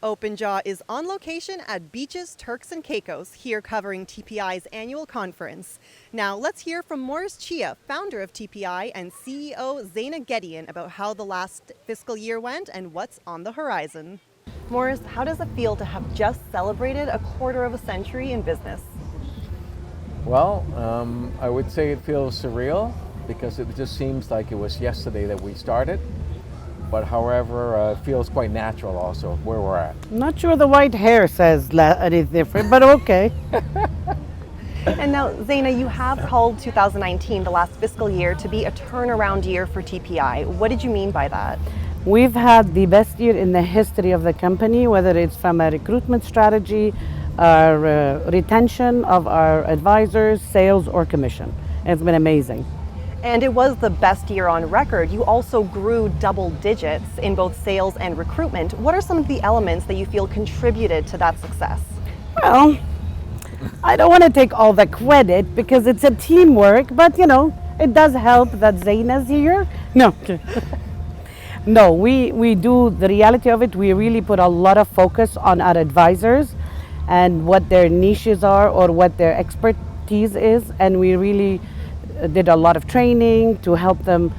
Open Jaw is on location at Beaches, Turks and Caicos, here covering TPI's annual conference. Now let's hear from Morris Chia, founder of TPI, and CEO Zeina Gedeon about how the last fiscal year went and what's on the horizon. Morris, how does it feel to have just celebrated a quarter of a century in business? Well, I would say it feels surreal because it just seems like it was yesterday that we started. But however, it feels quite natural also where we're at. I'm not sure the white hair says any different, but okay. And now, Zeina, you have called 2019, the last fiscal year, to be a turnaround year for TPI. What did you mean by that? We've had the best year in the history of the company, whether it's from a recruitment strategy, our retention of our advisors, sales, or commission. It's been amazing. And it was the best year on record. You also grew double digits in both sales and recruitment. What are some of the elements that you feel contributed to that success? Well, I don't want to take all the credit because it's a teamwork, but it does help that Zeina's here. No. No, we do the reality of it. We really put a lot of focus on our advisors and what their niches are or what their expertise is, and we really did a lot of training to help them,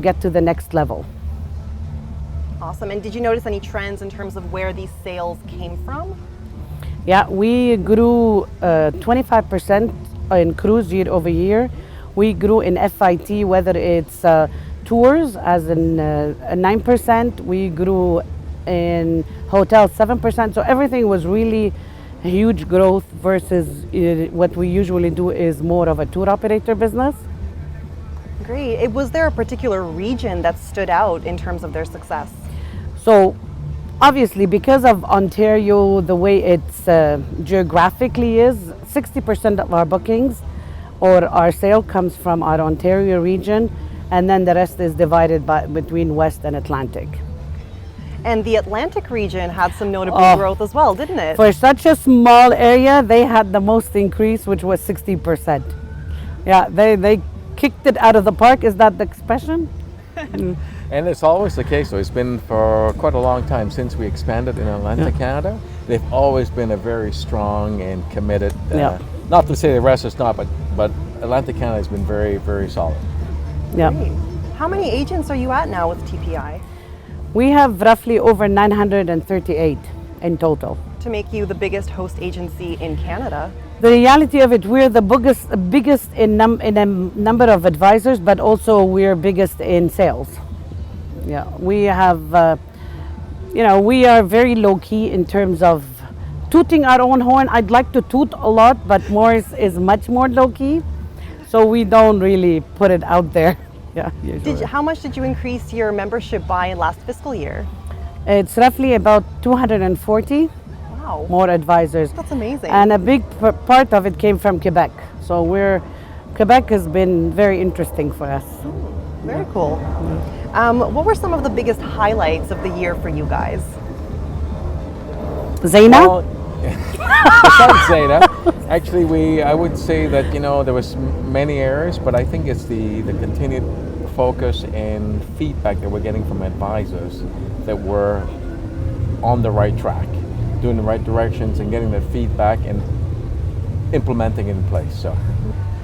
get to the next level. Awesome. And did you notice any trends in terms of where these sales came from? Yeah, we grew 25% in cruise year over year. We grew in FIT, whether it's tours, as in 9%. We grew in hotels 7%. So everything was really huge growth versus what we usually do is more of a tour operator business. Great. Was there a particular region that stood out in terms of their success? So obviously, because of Ontario, the way it's geographically is, 60% of our bookings or our sale comes from our Ontario region, and then the rest is divided between West and Atlantic. And the Atlantic region had some notable growth as well, didn't it? For such a small area, they had the most increase, which was 60%. Yeah, they kicked it out of the park. Is that the expression? And it's always the case, so it's been for quite a long time since we expanded in Atlantic Canada. They've always been a very strong and committed, not to say the rest is not, but Atlantic Canada has been very, very solid. Yeah. Great. How many agents are you at now with TPI? We have roughly over 938 in total. To make you the biggest host agency in Canada. The reality of it, we're the biggest in a number of advisors, but also we're biggest in sales. Yeah, we have, we are very low key in terms of tooting our own horn. I'd like to toot a lot, but Morris is much more low key, so we don't really put it out there. Yeah. How much did you increase your membership by last fiscal year? It's roughly about 240. Wow. More advisors. That's amazing. And a big part of it came from Quebec. So Quebec has been very interesting for us. Very cool. What were some of the biggest highlights of the year for you guys? Zeina? Well, besides Zeina, actually I would say that there was many areas, but I think it's the continued focus and feedback that we're getting from advisors that we're on the right track, doing the right directions and getting the feedback and implementing it in place. So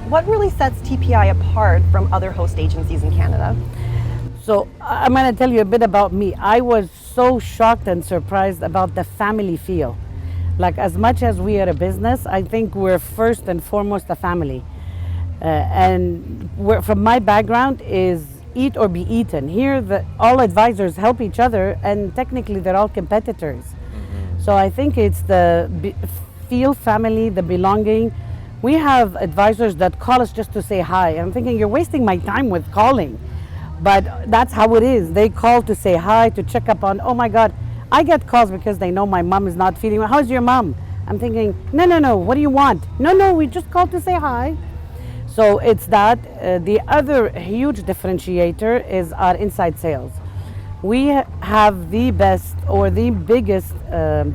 what really sets TPI apart from other host agencies in Canada? So I'm going to tell you a bit about me. I was so shocked and surprised about the family feel. Like, as much as we are a business, I think we're first and foremost a family. And from my background is eat or be eaten. Here, all advisors help each other, and technically they're all competitors. Mm-hmm. So I think it's the feel family, the belonging. We have advisors that call us just to say hi. I'm thinking, you're wasting my time with calling. But that's how it is. They call to say hi, to check up on, oh my God, I get calls because they know my mom is not feeling well. How's your mom? I'm thinking, no, what do you want? No, we just called to say hi. So it's that. The other huge differentiator is our inside sales. We have the best or the biggest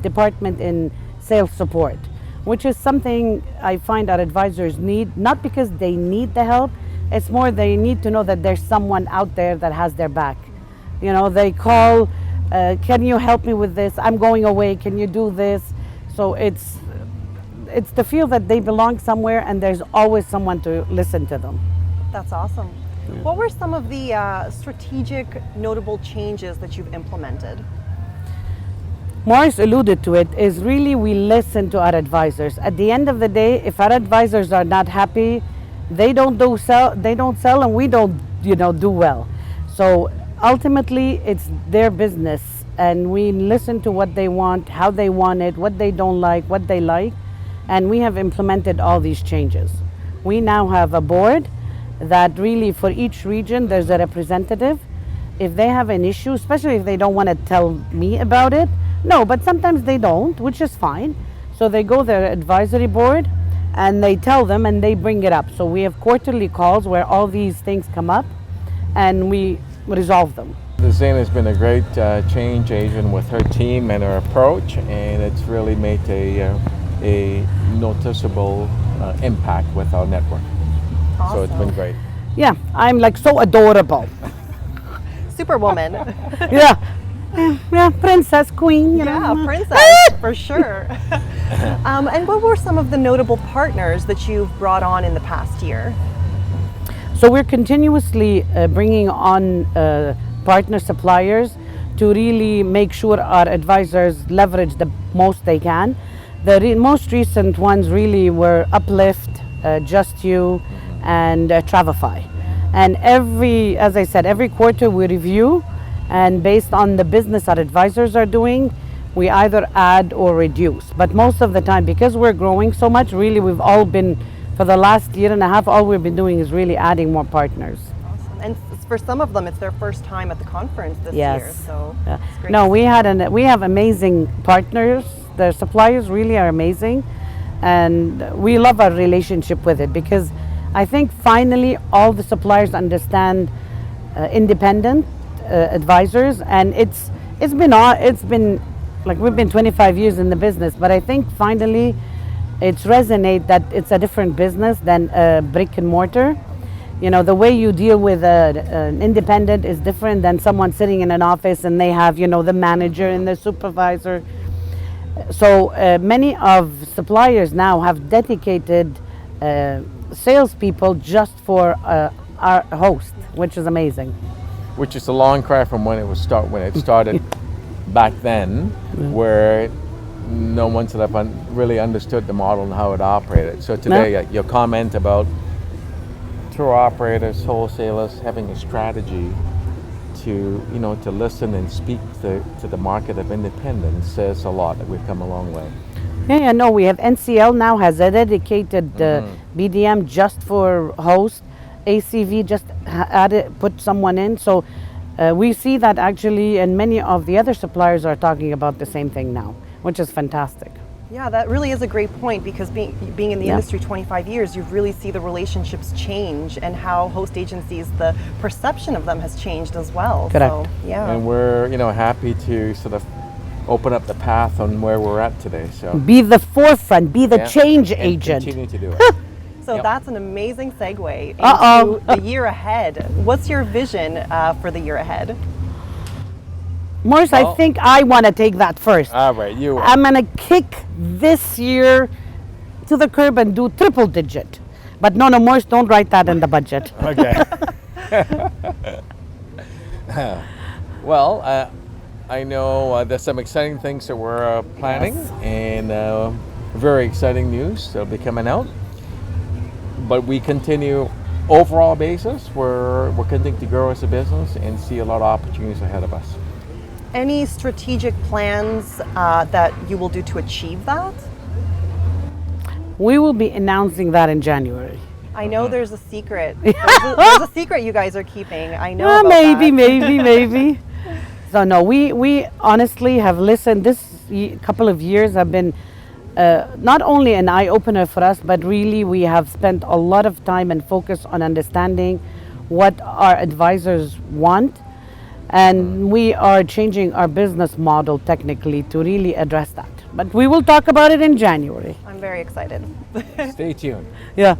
department in sales support, which is something I find our advisors need, not because they need the help, it's more they need to know that there's someone out there that has their back. They call can you help me with this? I'm going away. Can you do this? So it's the feel that they belong somewhere, and there's always someone to listen to them. That's awesome. What were some of the strategic, notable changes that you've implemented? Morris alluded to it, is really we listen to our advisors. At the end of the day, if our advisors are not happy, they don't sell, and we don't, do well. So ultimately, it's their business, and we listen to what they want, how they want it, what they don't like, what they like, and we have implemented all these changes. We now have a board that really, for each region, there's a representative. If they have an issue, especially if they don't want to tell me about it, no, but sometimes they don't, which is fine. So they go to their advisory board and they tell them and they bring it up. So we have quarterly calls where all these things come up and we resolve them. Zeina has been a great change agent with her team and her approach, and it's really made a noticeable impact with our network. So it's been great. Yeah, I'm like so adorable. Superwoman. Yeah. Yeah, princess, queen, Yeah, princess, for sure. And what were some of the notable partners that you've brought on in the past year? So we're continuously bringing on partner suppliers to really make sure our advisors leverage the most they can. The most recent ones really were Uplift, Just You, and Travify. And as I said, every quarter we review, and based on the business our advisors are doing, we either add or reduce. But most of the time, because we're growing so much, really we've all been, for the last year and a half, all we've been doing is really adding more partners. Awesome. And for some of them, it's their first time at the conference this Yes. year. So Yeah. it's great. No, we have amazing partners. The suppliers really are amazing, and we love our relationship with it, because I think finally all the suppliers understand independent advisors, and it's been like we've been 25 years in the business, but I think finally it's resonate that it's a different business than a brick and mortar. The way you deal with an independent is different than someone sitting in an office and they have the manager and the supervisor. So many of suppliers now have dedicated salespeople just for our host, which is amazing. Which is a long cry from when it started back then, where no one sort of really understood the model and how it operated. So today, your comment about tour operators, wholesalers having a strategy to listen and speak to the market of independence says a lot, that we've come a long way. Yeah, no, we have NCL now has a dedicated BDM just for host. ACV just put someone in. So we see that actually, and many of the other suppliers are talking about the same thing now, which is fantastic. Yeah, that really is a great point, because being in the industry 25 years, you really see the relationships change and how host agencies, the perception of them has changed as well. Correct. So, yeah. And we're happy to sort of open up the path on where we're at today. So Be the forefront, be the change and agent. continue to do it. So Yep. that's an amazing segue into Uh-oh. the year ahead. What's your vision for the year ahead? Morris, I think I want to take that first. All right, you. I'm going to kick this year to the curb and do triple digit. But no, Morris, don't write that in the budget. Okay. Well, I know there's some exciting things that we're planning, and very exciting news that'll be coming out. But we continue, overall basis, we're continuing to grow as a business and see a lot of opportunities ahead of us. Any strategic plans that you will do to achieve that? We will be announcing that in January. I know there's a secret. There's a secret you guys are keeping. I know about Maybe, that. maybe. So no, we honestly have listened. This couple of years have been not only an eye-opener for us, but really we have spent a lot of time and focus on understanding what our advisors want, and we are changing our business model technically to really address that. But we will talk about it in January. I'm very excited. Stay tuned. Yeah.